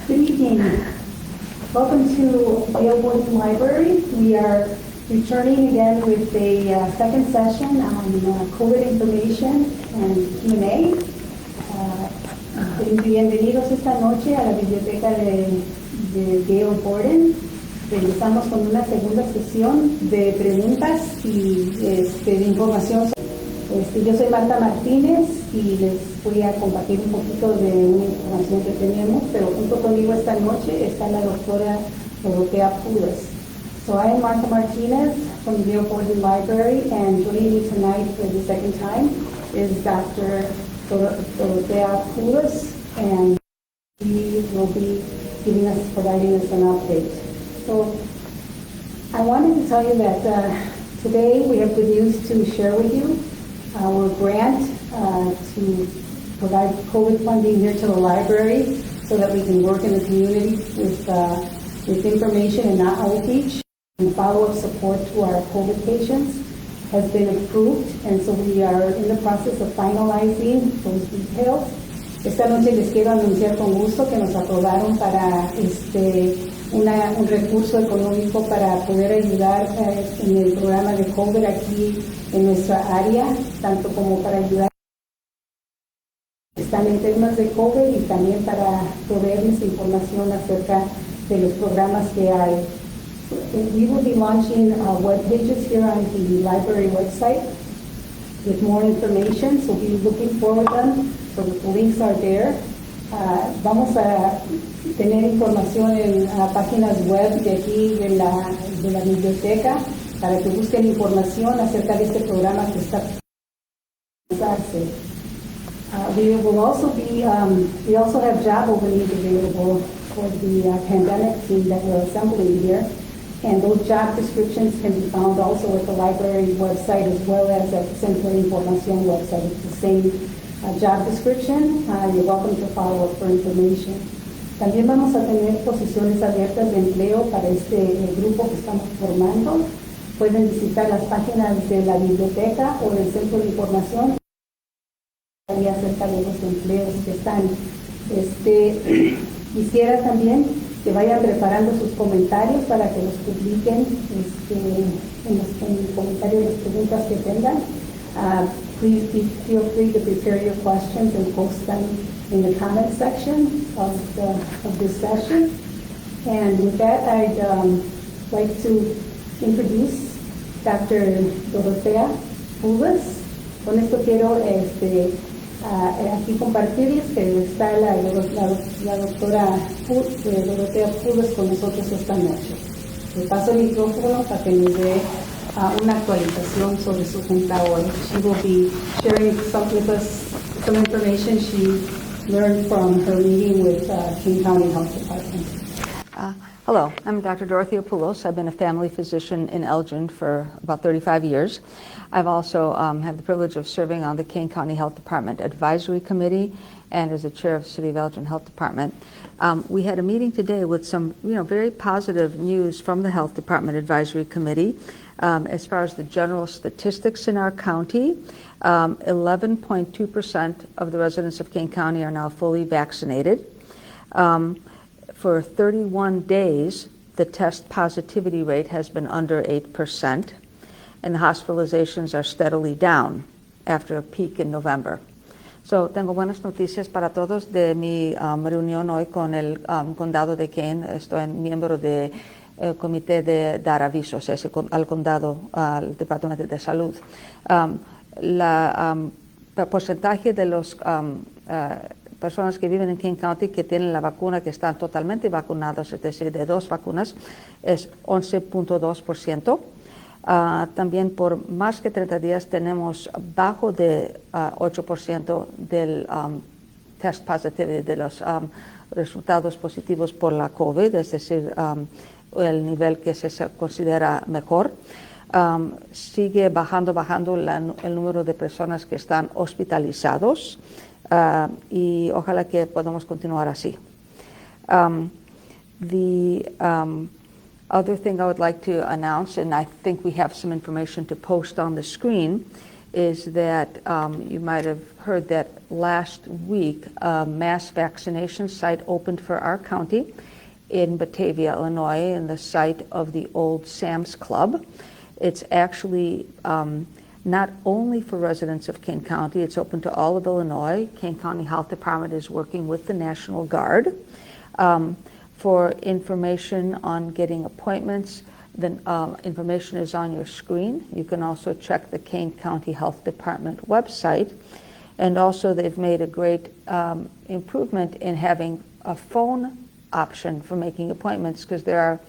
Good evening. Welcome to Yale Boys Library. We are returning again with a second session on COVID information and Q&A. Bienvenidos esta noche a la biblioteca de Yale Borden. Regresamos con una segunda sesión de preguntas y de información. Yo soy Marta Martínez y les voy a compartir un poquito de una información que tenemos, pero junto conmigo esta noche está la doctora Dorotea Pulis. So I am Marta Martinez from the Yale Borden Library, and joining me tonight for the second time is Dr. Dorotea Pulis, and she will be providing us an update. So I wanted to tell you that today we have good news to share with you. Our grant to provide COVID funding here to the library so that we can work in the community with information and outreach and follow-up support to our COVID patients has been approved, and so we are in the process of finalizing those details. Esta noche les quiero anunciar con gusto que nos aprobaron para un recurso económico para poder ayudar en el programa de COVID aquí en nuestra área, tanto como para ayudar a los que están enfermos de COVID y también para proveerles información acerca de los programas que hay. We will be launching web pages here on the library website with more information, so be looking forward to them. So the links are there. Vamos a tener información en páginas web de aquí de la biblioteca para que busquen información acerca de este programa que está empezando. We will also be we also have job openings available for the pandemic team that we're assembling here, and those job descriptions can be found also at the library website as well as at the Centro de Información website. It's the same job description. You're welcome to follow up for information. También vamos a tener posiciones abiertas de empleo para este grupo que estamos formando. Pueden visitar las páginas de la biblioteca o del Centro de Información y acerca de los empleos que están. Quisiera también que vayan preparando sus comentarios para que los publiquen en los comentarios, las preguntas que tengan. Please feel free to prepare your questions and post them in the comment section of this session. And with that, I'd like to introduce Dr. Dorotea Pulis. Con esto quiero aquí compartirles que está la doctora Dorotea Pulis con nosotros esta noche. Le paso el micrófono para que nos dé una actualización sobre su junta hoy. She will be sharing with us some information she learned from her meeting with King County Health Department. Hello, I'm Dr. Dorothea Poulos. I've been a family physician in Elgin for about 35 years. I've also had the privilege of serving on the Kane County Health Department Advisory Committee and as the chair of the City of Elgin Health Department. We had a meeting today with some very positive news from the Health Department Advisory Committee. As far as the general statistics in our county, 11.2% of the residents of Kane County are now fully vaccinated. For 31 days, the test positivity rate has been under 8%, and the hospitalizations are steadily down after a peak in November. So, tengo buenas noticias para todos de mi reunión hoy con el condado de Kane. Estoy miembro del comité de dar avisos al condado, al Departamento de Salud. El porcentaje de los personas que viven en King County que tienen la vacuna, que están totalmente vacunados, es decir, de 2 vacunas, es 11.2%. También por más que 30 días tenemos bajo de 8% del test positivity, de los resultados positivos por la COVID, es decir, el nivel que se considera mejor. Sigue bajando el número de personas que están hospitalizados. Y ojalá que podamos continuar así. The other thing I would like to announce, and I think we have some information to post on the screen, is that you might have heard that last week a mass vaccination site opened for our county in Batavia, Illinois, in the site of the old Sam's Club. It's actually not only for residents of Kane County, it's open to all of Illinois. Kane County Health Department is working with the National Guard. For information on getting appointments, the information is on your screen. You can also check the Kane County Health Department website. And also they've made a great improvement in having a phone option for making appointments, because there are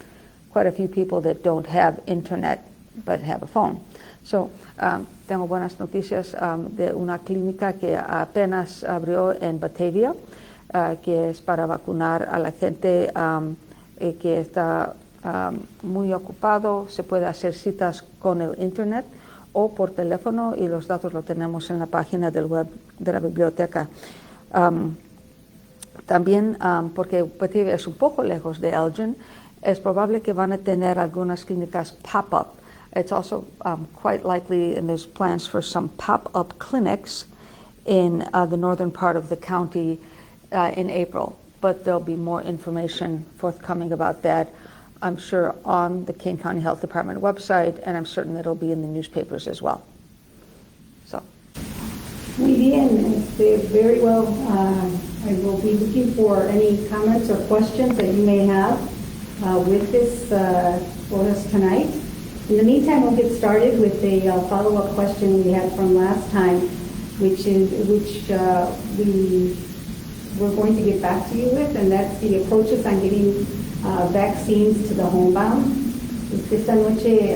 quite a few people that don't have internet but have a phone. So, tengo buenas noticias de una clínica que apenas abrió en Batavia, que es para vacunar a la gente que está muy ocupado. Se puede hacer citas con el internet o por teléfono, y los datos los tenemos en la página del web de la biblioteca. También, porque Batavia es un poco lejos de Elgin, es probable que van a tener algunas clínicas pop-up. It's also quite likely, and there's plans for some pop-up clinics in the northern part of the county in April. But there'll be more information forthcoming about that, I'm sure, on the Kane County Health Department website, and I'm certain it'll be in the newspapers as well. So. Muy bien, very well. I will be looking for any comments or questions that you may have with this for us tonight. In the meantime, we'll get started with a follow-up question we had from last time, which we're going to get back to you with, and that's the approaches on getting vaccines to the homebound. Esta noche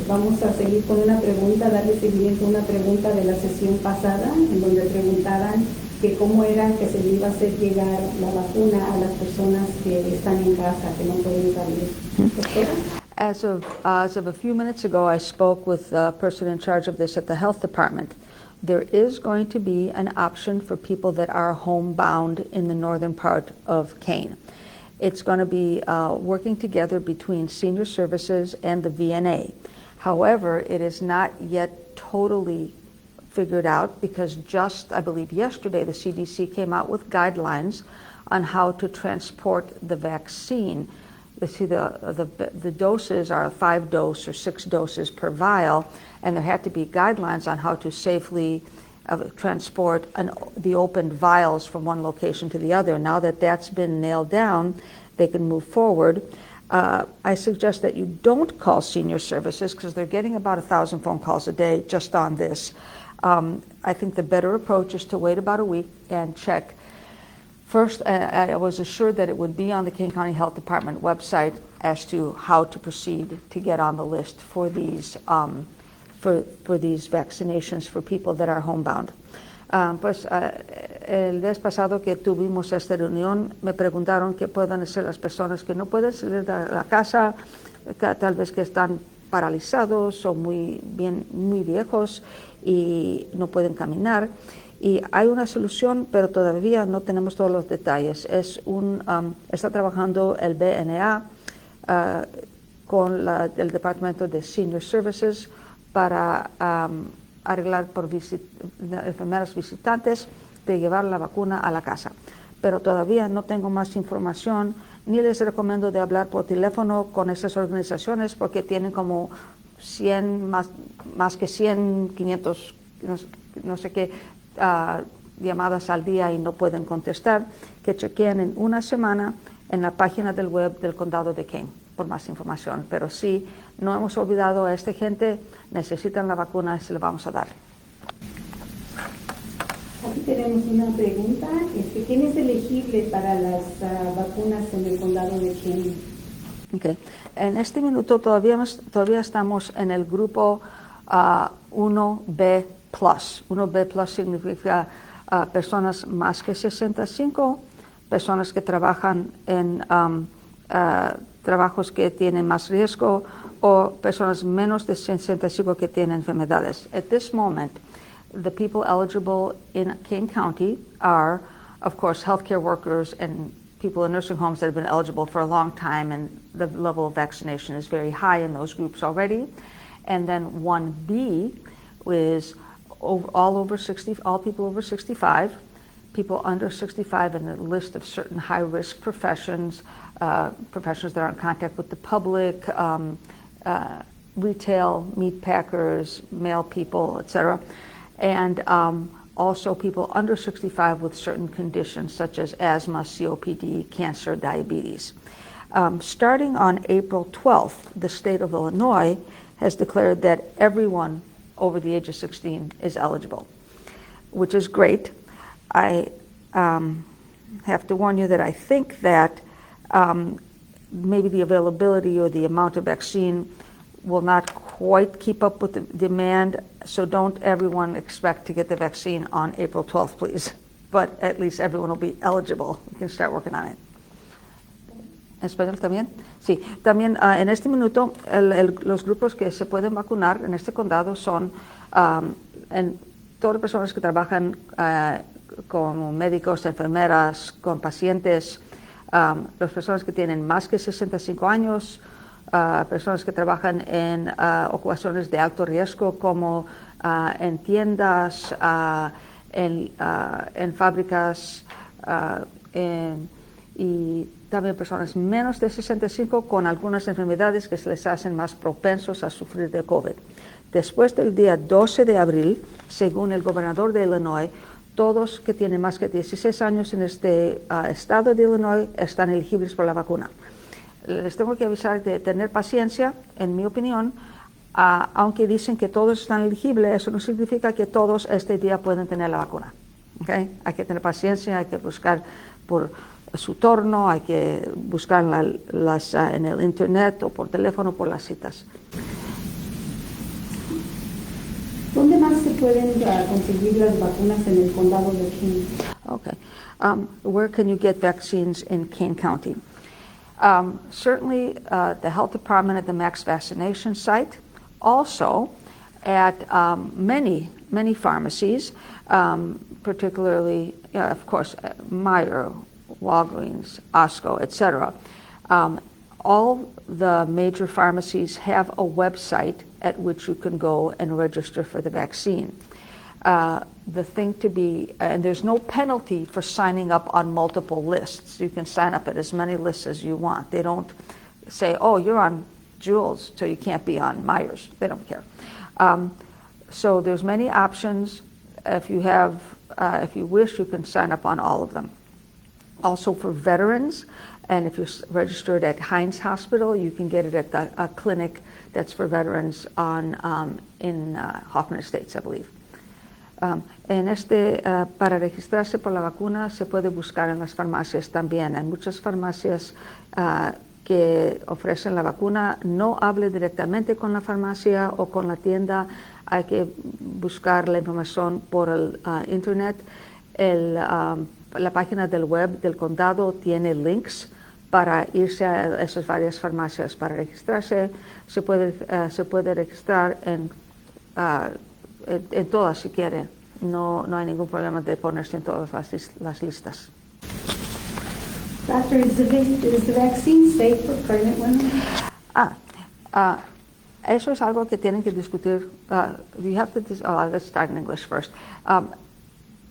vamos a seguir con una pregunta, darle seguimiento a una pregunta de la sesión pasada, en donde preguntaban que cómo era que se le iba a hacer llegar la vacuna a las personas que están en casa, que no pueden salir. As of a few minutes ago, I spoke with the person in charge of this at the health department. There is going to be an option for people that are homebound in the northern part of Kane. It's going to be working together between senior services and the VNA. However, it is not yet totally figured out, because just, I believe yesterday, the CDC came out with guidelines on how to transport the vaccine. The doses are 5 doses or 6 doses per vial, and there had to be guidelines on how to safely transport the opened vials from one location to the other. Now that that's been nailed down, they can move forward. I suggest that you don't call senior services, because they're getting about 1,000 phone calls a day just on this. I think the better approach is to wait about a week and check. First, I was assured that it would be on the Kane County Health Department website as to how to proceed to get on the list for these vaccinations for people that are homebound. El mes pasado que tuvimos esta reunión, me preguntaron qué pueden hacer las personas que no pueden salir de la casa, que tal vez que están paralizados o muy viejos y no pueden caminar. Y hay una solución, pero todavía no tenemos todos los detalles. Está trabajando el BNA con el Departamento de Senior Services para arreglar por enfermeras visitantes de llevar la vacuna a la casa. Pero todavía no tengo más información, ni les recomiendo de hablar por teléfono con esas organizaciones, porque tienen como 100, más que 100, 500, no sé qué, llamadas al día y no pueden contestar. Que chequeen en una semana en la página del web del condado de Kane por más información. Pero sí, no hemos olvidado a esta gente, necesitan la vacuna y se la vamos a dar. Aquí tenemos una pregunta. ¿Quién es elegible para las vacunas en el condado de Kane? Okay. En este minuto todavía estamos en el grupo 1B+. 1B+ significa personas más que 65, personas que trabajan en trabajos que tienen más riesgo, o personas menos de 65 que tienen enfermedades. At this moment, the people eligible in Kane County are, of course, healthcare workers and people in nursing homes that have been eligible for a long time, and the level of vaccination is very high in those groups already. And then 1B is all people over 65, people under 65 in a list of certain high-risk professions, professions that are in contact with the public, retail, meat packers, mail people, etc. And also people under 65 with certain conditions such as asthma, COPD, cancer, diabetes. Starting on April 12th, the state of Illinois has declared that everyone over the age of 16 is eligible, which is great. I have to warn you that I think that maybe the availability or the amount of vaccine will not quite keep up with the demand, so don't everyone expect to get the vaccine on April 12th, please. But at least everyone will be eligible. We can start working on it. ¿En español también? Sí, también en este minuto los grupos que se pueden vacunar en este condado son todas las personas que trabajan con médicos, enfermeras, con pacientes, las personas que tienen más que 65 años, personas que trabajan en ocupaciones de alto riesgo como en tiendas, en fábricas y también personas menos de 65 con algunas enfermedades que se les hacen más propensos a sufrir de COVID. Después del día 12 de abril, según el gobernador de Illinois, todos que tienen más que 16 años en este estado de Illinois están elegibles por la vacuna. Les tengo que avisar de tener paciencia, en mi opinión, aunque dicen que todos están elegibles, eso no significa que todos este día pueden tener la vacuna. ¿Okay? Hay que tener paciencia, hay que buscar por su turno, hay que buscar en el internet o por teléfono por las citas. ¿Dónde más se pueden conseguir las vacunas en el condado de Kane? Okay. Where can you get vaccines in Kane County? Certainly the health department at the Max Vaccination site, also at many pharmacies, particularly, of course, Meijer, Walgreens, Osco, etc. All the major pharmacies have a website at which you can go and register for the vaccine. The thing to be, and there's no penalty for signing up on multiple lists. You can sign up at as many lists as you want. They don't say, oh, you're on Jules, so you can't be on Myers. They don't care. So there's many options. If you wish, you can sign up on all of them. Also for veterans, and if you're registered at Hines Hospital, you can get it at a clinic that's for veterans in Hoffman Estates, I believe. Para registrarse por la vacuna se puede buscar en las farmacias también. Hay muchas farmacias que ofrecen la vacuna. No hable directamente con la farmacia o con la tienda. Hay que buscar la información por el internet. La página del web del condado tiene links para irse a esas varias farmacias para registrarse. Se puede registrar en todas si quiere. No hay ningún problema de ponerse en todas las listas. Doctor, is the vaccine safe for pregnant women? Eso es algo que tienen que discutir. Let's start in English first.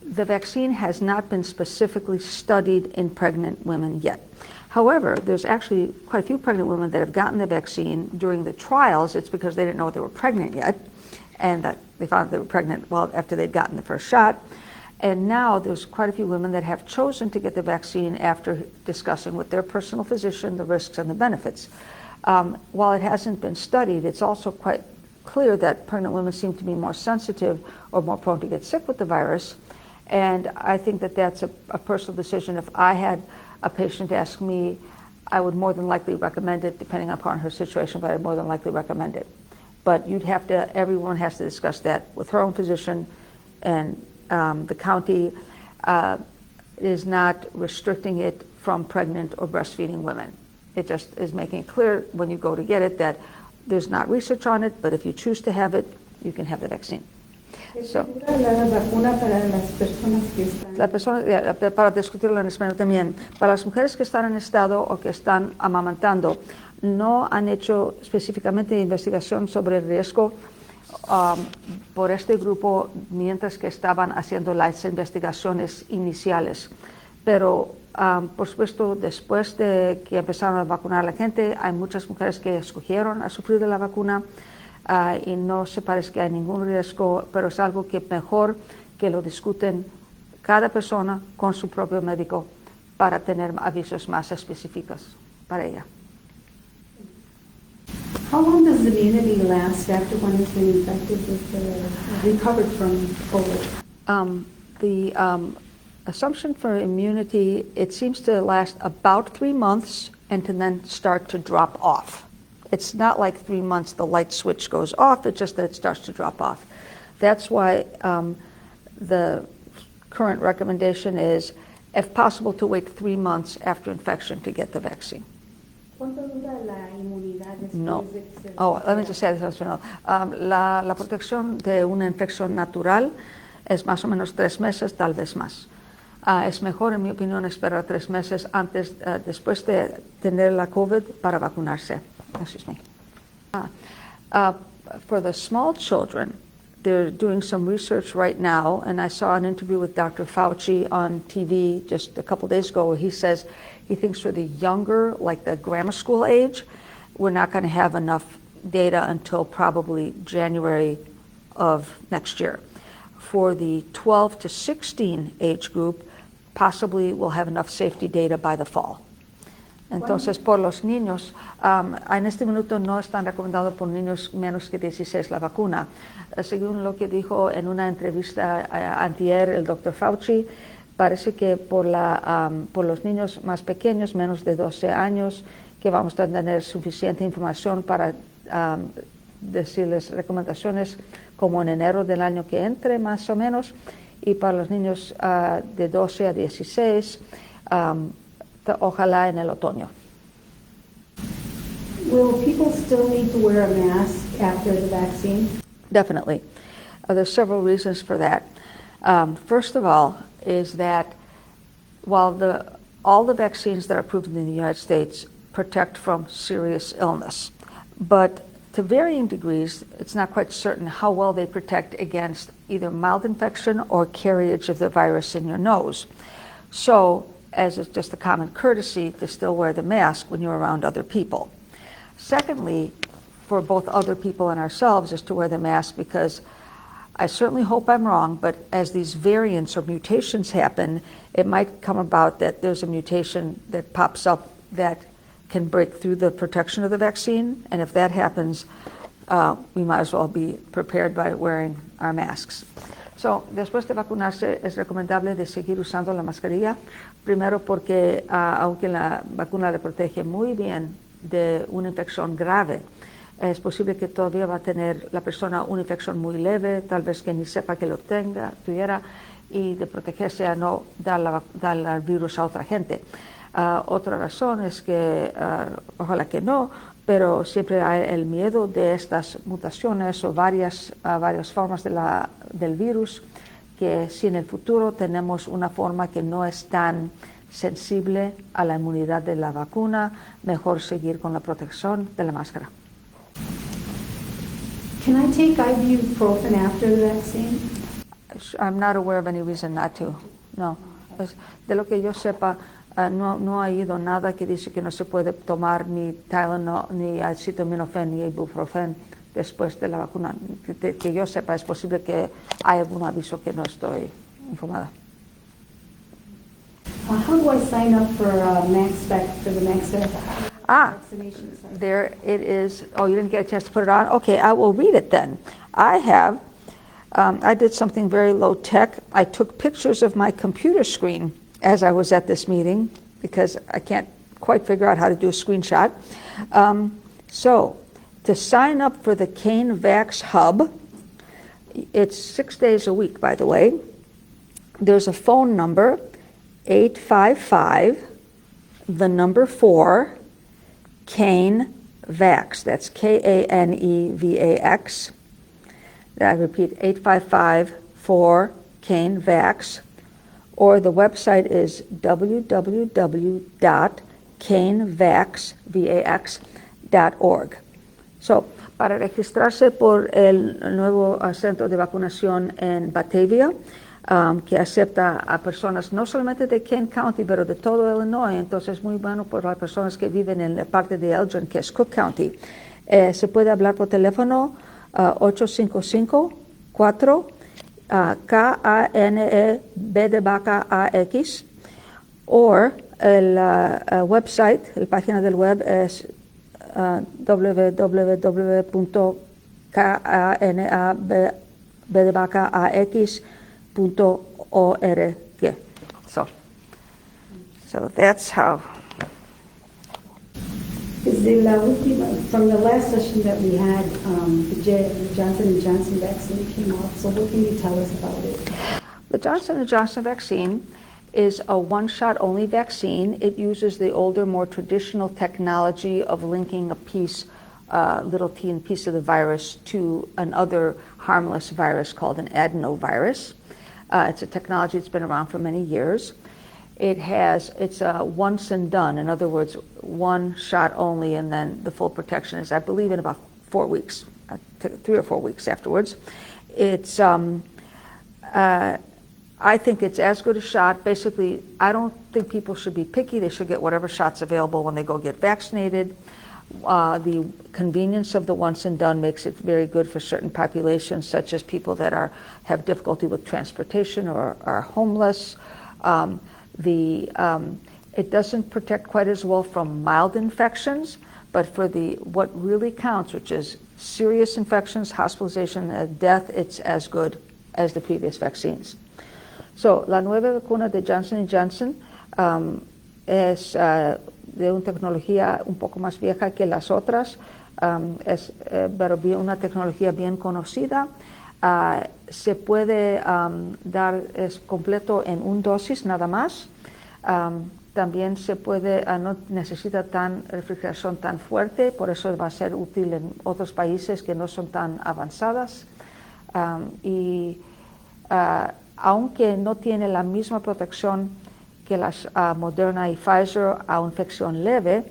The vaccine has not been specifically studied in pregnant women yet. However, there's actually quite a few pregnant women that have gotten the vaccine during the trials. It's because they didn't know they were pregnant yet, and that they found they were pregnant well after they'd gotten the first shot. And now there's quite a few women that have chosen to get the vaccine after discussing with their personal physician the risks and the benefits. While it hasn't been studied, it's also quite clear that pregnant women seem to be more sensitive or more prone to get sick with the virus. And I think that that's a personal decision. If I had a patient ask me, I would more than likely recommend it, depending upon her situation, but I'd more than likely recommend it. But everyone has to discuss that with her own physician, and the county is not restricting it from pregnant or breastfeeding women. It just is making it clear when you go to get it that there's not research on it, but if you choose to have it, you can have the vaccine. So, para discutirlo en español también, para las mujeres que están en estado o que están amamantando, no han hecho específicamente investigación sobre el riesgo por este grupo mientras que estaban haciendo las investigaciones iniciales. Pero, por supuesto, después de que empezaron a vacunar a la gente, hay muchas mujeres que escogieron a sufrir de la vacuna y no se parece que hay ningún riesgo, pero es algo que mejor que lo discuten cada persona con su propio médico para tener avisos más específicos para ella. How long does the immunity last after one has been infected recovered from COVID? The assumption for immunity, it seems to last about 3 months and to then start to drop off. It's not like 3 months the light switch goes off, it's just that it starts to drop off. That's why the current recommendation is, if possible, to wait 3 months after infection to get the vaccine. ¿Cuánto dura la inmunidad después No. de que se... Oh, let me just say this. La protección de una infección natural es más o menos 3 meses, tal vez más. Es mejor, en mi opinión, esperar 3 meses después de tener la COVID para vacunarse. Excuse me. For the small children, they're doing some research right now, and I saw an interview with Dr. Fauci on TV just a couple days ago where he says he thinks for the younger, like the grammar school age, we're not going to have enough data until probably January of next year. For the 12 to 16 age group, possibly we'll have enough safety data by the fall. Entonces, por los niños, en este minuto no están recomendados por niños menos que 16 la vacuna. Según lo que dijo en una entrevista antier el Dr. Fauci, parece que por los niños más pequeños, menos de 12 años, que vamos a tener suficiente información para decirles recomendaciones como en enero del año que entre, más o menos, y para los niños de 12 a 16, ojalá en el otoño. Will people still need to wear a mask after the vaccine? Definitely. There's several reasons for that. First of all, is that while all the vaccines that are approved in the United States protect from serious illness, but to varying degrees, it's not quite certain how well they protect against either mild infection or carriage of the virus in your nose. So, as it's just a common courtesy to still wear the mask when you're around other people. Secondly, for both other people and ourselves, is to wear the mask because I certainly hope I'm wrong, but as these variants or mutations happen, it might come about that there's a mutation that pops up that can break through the protection of the vaccine, and if that happens, we might as well be prepared by wearing our masks. So, después de vacunarse es recomendable de seguir usando la mascarilla, primero porque aunque la vacuna le protege muy bien de una infección grave, es posible que todavía va a tener la persona una infección muy leve, tal vez que ni sepa que lo tuviera, y de protegerse a no dar el virus a otra gente. Otra razón es que, ojalá que no, pero siempre hay el miedo de estas mutaciones o varias formas del virus, que si en el futuro tenemos una forma que no es tan sensible a la inmunidad de la vacuna, mejor seguir con la protección de la máscara. Can I take ibuprofen after the vaccine? I'm not aware of any reason not to. No. Pues, de lo que yo sepa, no ha ido nada que dice que no se puede tomar ni Tylenol, ni acetaminofén, ni ibuprofen después de la vacuna. Que yo sepa, es posible que haya algún aviso que no estoy informada. How do I sign up for the next vaccination site? There it is. Oh, you didn't get a chance to put it on? Okay, I will read it then. I did something very low tech. I took pictures of my computer screen as I was at this meeting because I can't quite figure out how to do a screenshot. So, to sign up for the Kane Vax Hub, it's 6 days a week, by the way. There's a phone number, 855, the number 4, Kane Vax. That's Kanevax. I repeat, 855-4 Kane Vax. Or the website is www.kanevax.org. So, para registrarse por el nuevo centro de vacunación en Batavia, que acepta a personas no solamente de Kane County, pero de todo Illinois. Entonces es muy bueno por las personas que viven en la parte de Eldrin, que es Cook County. Se puede hablar por teléfono 855-4 Kane B de vaca AX, o el website, la página del web es www.kanabdevacaax.org. So that's how. Desde la última, from the last session that we had, the Johnson & Johnson vaccine came out. So what can you tell us about it? The Johnson & Johnson vaccine is a one-shot only vaccine. It uses the older, more traditional technology of linking a piece, little t piece of the virus to another harmless virus called an adenovirus. It's a technology that's been around for many years. It's a once and done. In other words, one shot only, and then the full protection is, I believe, in about 4 weeks, 3 or 4 weeks afterwards. It's, I think it's as good a shot. Basically, I don't think people should be picky. They should get whatever shot's available when they go get vaccinated. The convenience of the once and done makes it very good for certain populations, such as people that have difficulty with transportation or are homeless. It doesn't protect quite as well from mild infections, but for what really counts, which is serious infections, hospitalization, death, it's as good as the previous vaccines. So, la nueva vacuna de Johnson & Johnson es de una tecnología un poco más vieja que las otras, pero una tecnología bien conocida. Se puede dar, es completo en una dosis nada más. También se puede, no necesita refrigeración tan fuerte, por eso va a ser útil en otros países que no son tan avanzadas. Aunque no tiene la misma protección que las Moderna y Pfizer a infección leve,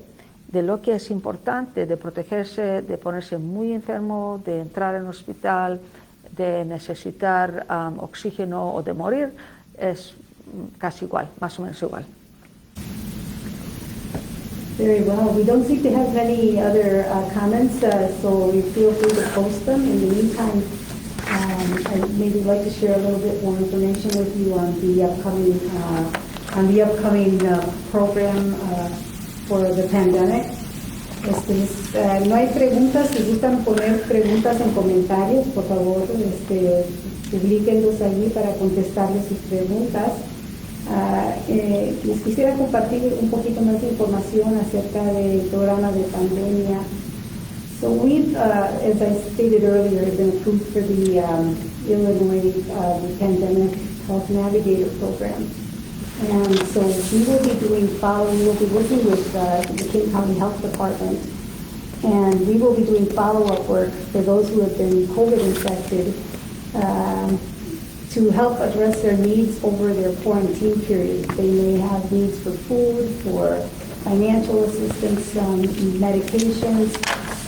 de lo que es importante de protegerse, de ponerse muy enfermo, de entrar en el hospital, de necesitar oxígeno o de morir, es casi igual, más o menos igual. Very well. We don't seem to have any other comments, so you feel free to post them. In the meantime, I'd maybe like to share a little bit more information with you on the upcoming program for the pandemic. No hay preguntas. Si gustan poner preguntas en comentarios, por favor, publíquenlos allí para contestarles sus preguntas. Les quisiera compartir un poquito más de información acerca del programa de pandemia. So we've, as I stated earlier, been approved for the Illinois the Pandemic Health Navigator Program. And so we will be working with the King County Health Department, and we will be doing follow-up work for those who have been COVID infected to help address their needs over their quarantine period. They may have needs for food, for financial assistance, medications.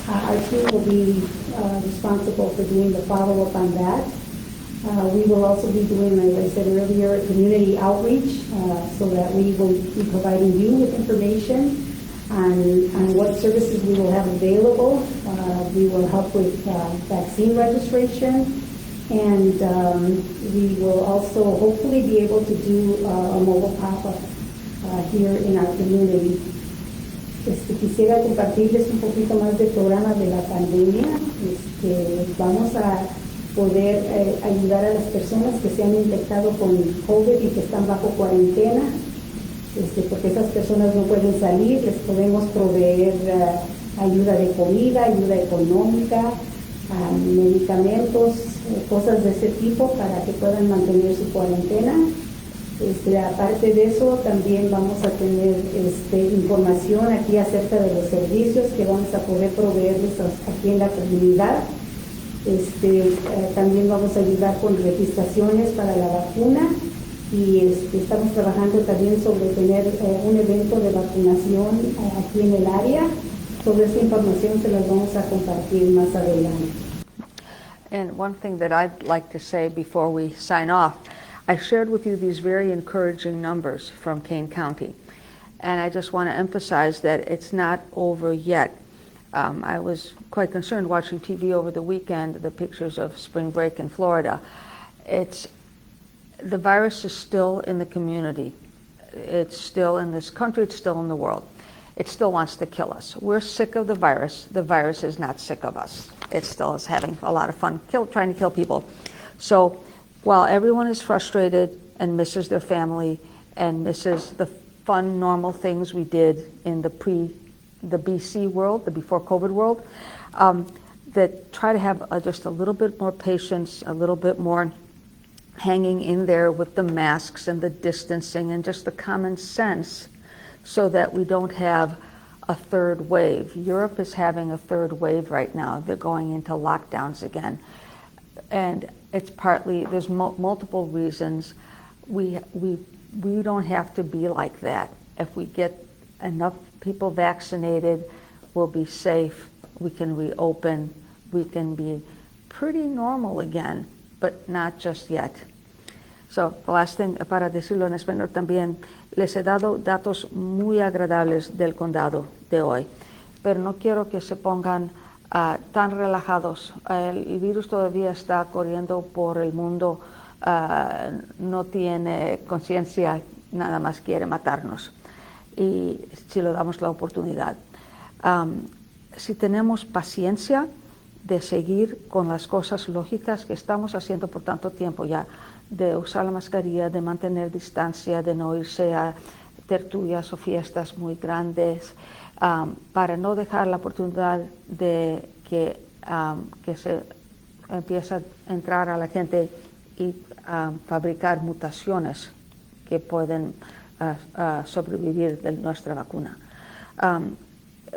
Our team will be responsible for doing the follow-up on that. We will also be doing, as I said earlier, community outreach so that we will be providing you with information on what services we will have available. We will help with vaccine registration, and we will also hopefully be able to do a mobile pop-up here in our community. Quisiera compartirles un poquito más del programa de la pandemia. Vamos a poder ayudar a las personas que se han infectado con COVID y que están bajo cuarentena, porque esas personas no pueden salir. Les podemos proveer ayuda de comida, ayuda económica, medicamentos, cosas de ese tipo para que puedan mantener su cuarentena. Aparte de eso, también vamos a tener información aquí acerca de los servicios que vamos a poder proveerles aquí en la comunidad. También vamos a ayudar con registraciones para la vacuna y estamos trabajando también sobre tener un evento de vacunación aquí en el área. toda esta información se las vamos a compartir más adelante. And one thing that I'd like to say before we sign off, I shared with you these very encouraging numbers from Kane County. And I just want to emphasize that it's not over yet. I was quite concerned watching TV over the weekend, the pictures of spring break in Florida. The virus is still in the community. It's still in this country, it's still in the world. It still wants to kill us. We're sick of the virus. The virus is not sick of us. It still is having a lot of fun trying to kill people. So while everyone is frustrated and misses their family and misses the fun, normal things we did in the BC world, the before COVID world, that try to have just a little bit more patience, a little bit more hanging in there with the masks and the distancing and just the common sense so that we don't have a third wave. Europe is having a third wave right now. They're going into lockdowns again. And it's partly, there's multiple reasons. We don't have to be like that. If we get enough people vaccinated, we'll be safe, we can reopen, we can be pretty normal again, but not just yet. So, the last thing, para decirlo en español también, les he dado datos muy agradables del condado de hoy, pero no quiero que se pongan tan relajados. El virus todavía está corriendo por el mundo, no tiene conciencia, nada más quiere matarnos. Y si le damos la oportunidad. Si tenemos paciencia de seguir con las cosas lógicas que estamos haciendo por tanto tiempo ya, de usar la mascarilla, de mantener distancia, de no irse a tertulias o fiestas muy grandes, para no dejar la oportunidad de que se empiece a entrar a la gente y fabricar mutaciones que pueden sobrevivir de nuestra vacuna.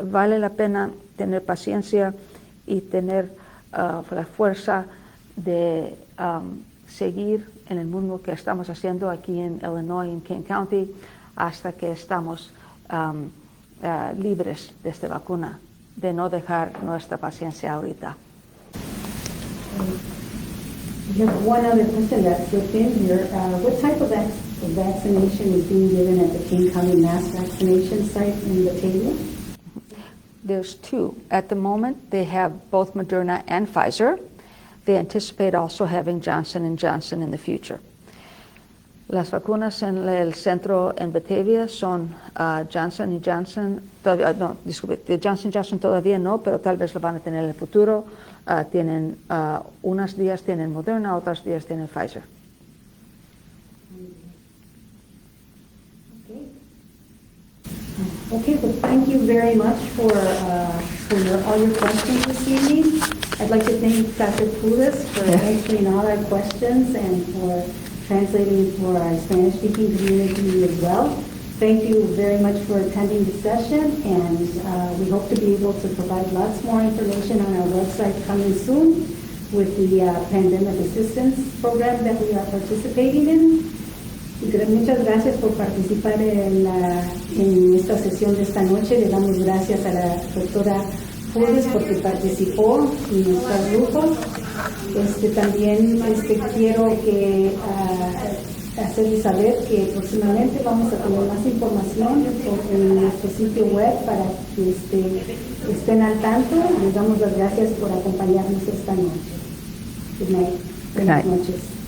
Vale la pena tener paciencia y tener la fuerza de seguir en el mundo que estamos haciendo aquí en Illinois, en Kane County, hasta que estamos libres de esta vacuna, de no dejar nuestra paciencia ahorita. We have one other question that slipped in here. What type of vaccination is being given at the Kane County Mass Vaccination Site in Batavia? There's two. At the moment, they have both Moderna and Pfizer. They anticipate also having Johnson & Johnson in the future. Las vacunas en el centro en Batavia son Johnson & Johnson, de Johnson & Johnson todavía no, pero tal vez lo van a tener en el futuro. Tienen unos días tienen Moderna, otros días tienen Pfizer. Okay, well, thank you very much for all your questions this evening. I'd like to thank Dr. Pulis for answering all our questions and for translating for our Spanish-speaking community as well. Thank you very much for attending the session, and we hope to be able to provide lots more information on our website coming soon with the pandemic assistance program that we are participating in. Y muchas gracias por participar en esta sesión de esta noche. Le damos gracias a la doctora Pulis porque participó en nuestro grupo. También quiero hacerles saber que próximamente vamos a tener más información en nuestro sitio web para que estén al tanto. Les damos las gracias por acompañarnos esta noche. Good night. Good night. Buenas noches.